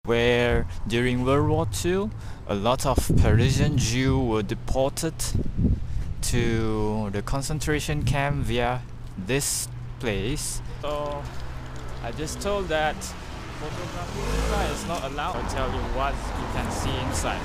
where during World War II a lot of Parisian Jews were deported to the concentration camp via this place. So I just told that photography inside is not allowed. I'll tell you what you can see inside.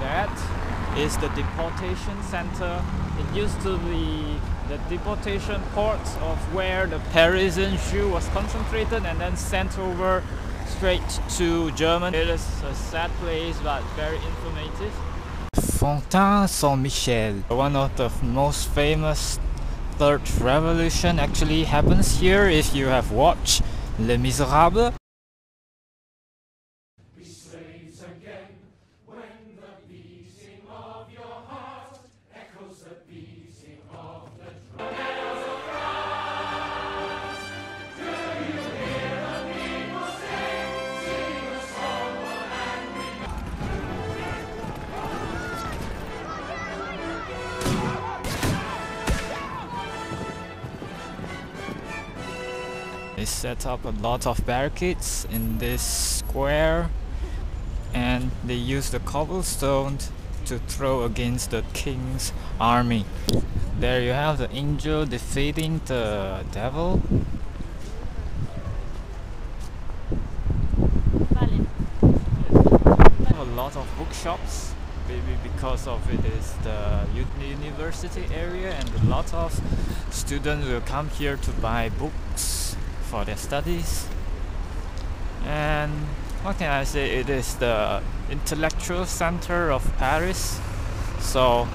That is the deportation center. It used to be the deportation port of where the Parisian Jew was concentrated and then sent over straight to Germany. It is a sad place but very informative. Fontaine Saint-Michel, one of the most famous third revolution, actually happens here if you have watched Les Miserables. They set up a lot of barricades in this square and they use the cobblestone to throw against the king's army. There you have the angel defeating the devil. A lot of bookshops, maybe because of it is the university area and a lot of students will come here to buy books for their studies. And what can I say, it is the intellectual center of Paris. So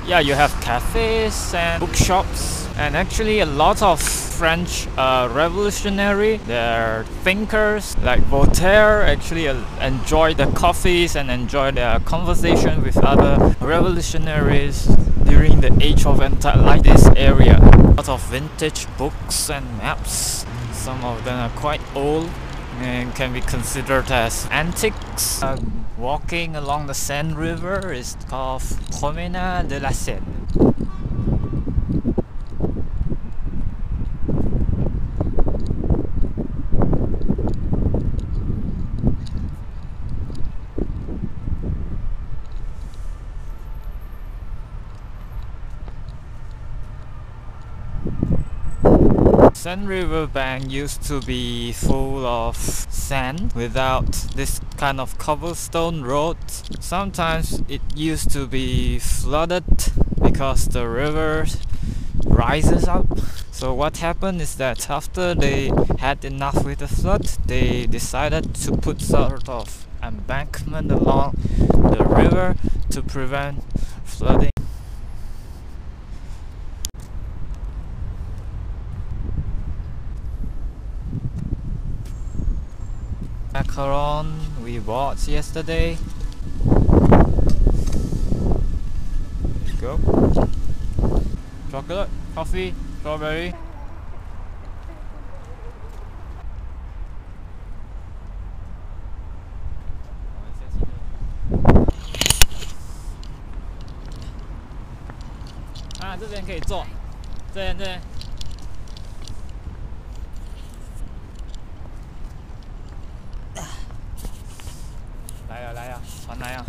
yeah, you have cafes and bookshops, and actually a lot of French revolutionary, their thinkers like Voltaire actually enjoy the coffees and enjoy their conversation with other revolutionaries during the age of empire, like this area. A lot of vintage books and maps. Some of them are quite old and can be considered as antiques. Walking along the Seine River is called Promenade de la Seine. Seine River bank used to be full of sand without this kind of cobblestone road. Sometimes it used to be flooded because the river rises up. So what happened is that after they had enough with the flood, they decided to put sort of embankment along the river to prevent flooding. Macaron we bought yesterday. Go. Chocolate, coffee, strawberry. Ah, 这边可以坐，这边。来呀，船来呀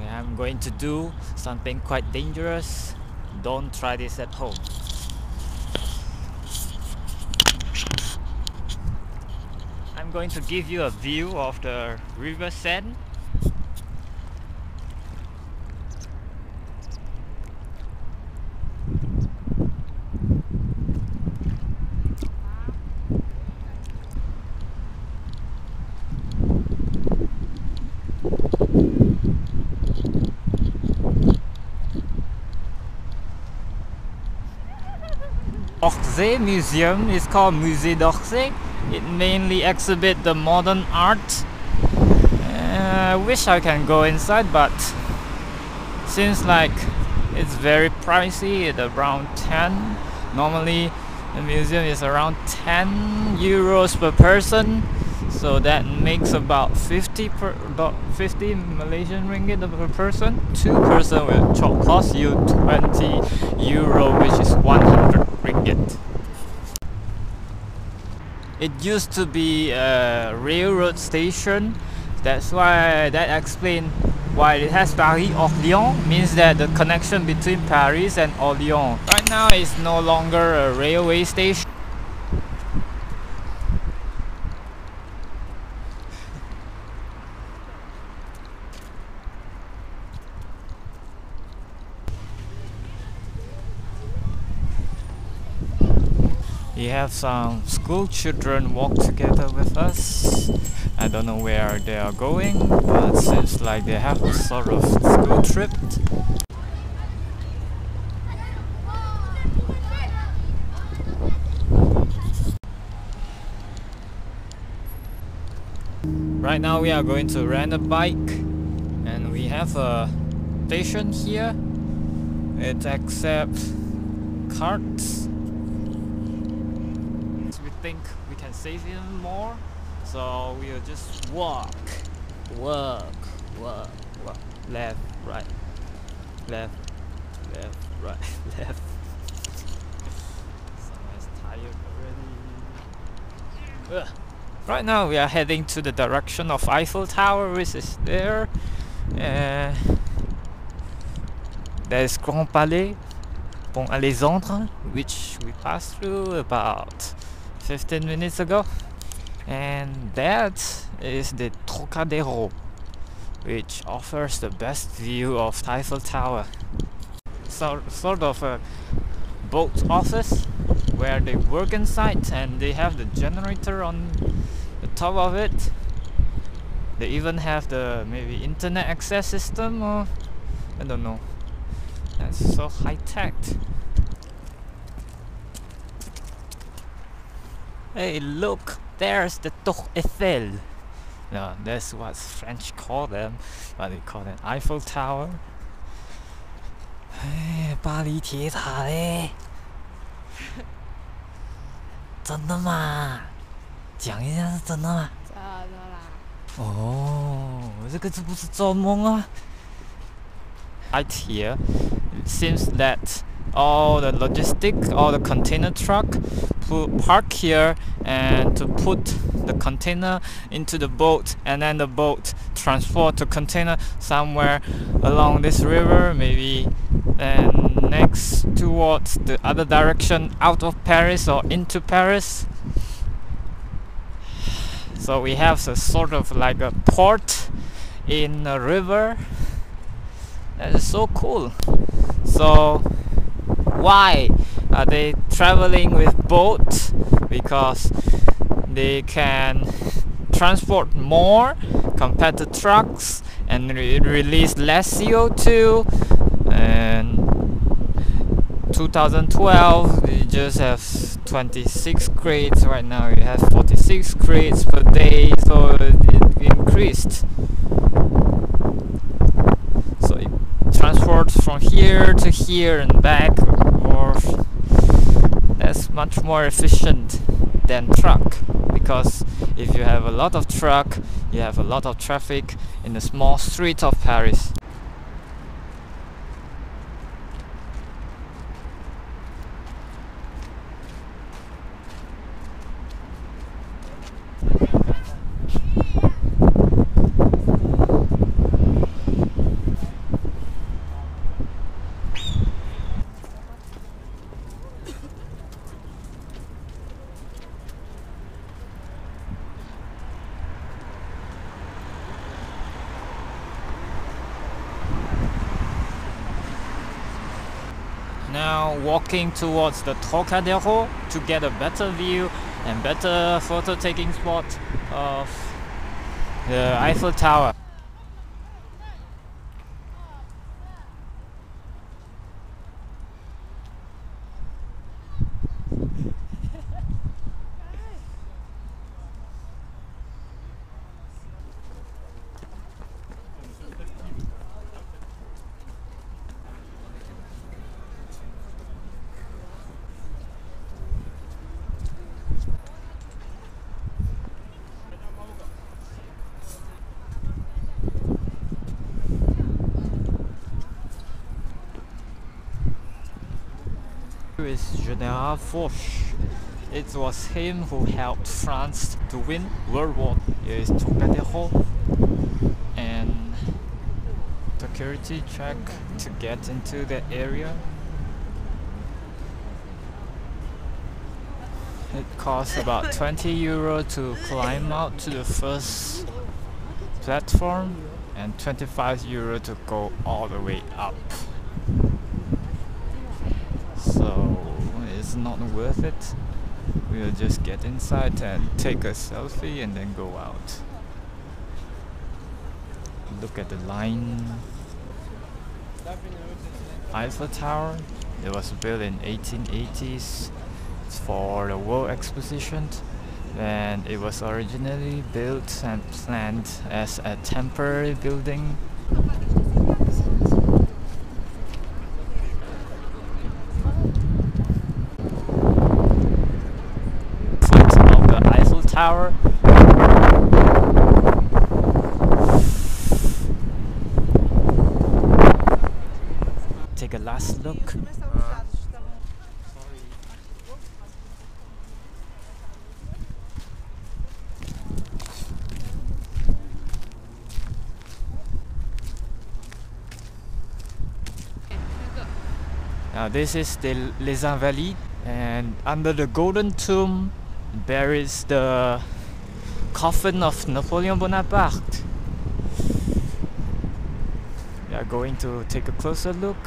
！I'm going to do something quite dangerous. Don't try this at home. I'm going to give you a view of the River Seine. Orsay Museum is called Musée d'Orsay. It mainly exhibits the modern art I wish I can go inside, but seems like it's very pricey at around 10. Normally the museum is around 10 euros per person, so that makes about 50 Malaysian ringgit per person. Two person will cost you 20 euro, which is 100 ringgit. It used to be a railroad station. That's why that explains why it has Paris-Orléans, means that the connection between Paris and Orléans. Right now it's no longer a railway station. We have some school children walk together with us. I don't know where they are going, but it seems like they have a sort of school trip. Right now we are going to rent a bike, and we have a station here. It accepts cards. We think we can save even more, so we'll just walk, left, right, left, right, left. Someone's tired already. Ugh. Right now we are heading to the direction of Eiffel Tower, which is there. There's Grand Palais, Pont Alexandre, which we passed through about 15 minutes ago. And that is the Trocadero, which offers the best view of Eiffel Tower. Sort of a boat office where they work inside, and they have the generator on the top of it. They even have the maybe internet access system, or I don't know. That's so high tech. Hey, look, there's the Tour Eiffel. No, that's what French call them, but they call it Eiffel Tower. Hey, 巴黎铁塔嘞。真的吗？讲一下是真的吗？真的啦。哦，这个是不是做梦啊？ Right here, it seems that all the container truck park here and to put the container into the boat, and then the boat transport the container somewhere along this river, maybe and next towards the other direction out of Paris or into Paris. So we have a sort of like a port in a river. That is so cool. So why are they traveling with boats? Because they can transport more compared to trucks and release less CO2. And 2012 we just have 26 crates. Right now we have 46 crates per day, so it increased. So it transports from here to here and back, or that's much more efficient than truck, because if you have a lot of truck, you have a lot of traffic in the small streets of Paris. Now walking towards the Trocadero to get a better view and better photo taking spot of the Eiffel Tower. who is General Foch. It was him who helped France to win World War. Here is Trocadero and security check to get into the area. It costs about 20 euro to climb out to the first platform and 25 euro to go all the way up. So it's not worth it. We'll just get inside and take a selfie and then go out. Look at the line. Eiffel Tower. It was built in 1880s. It's for the World Exposition, and it was originally built and planned as a temporary building. Point of the Eiffel Tower. Take a last look. Now this is the Les Invalides, and under the Golden Tomb there is the coffin of Napoleon Bonaparte. We are going to take a closer look.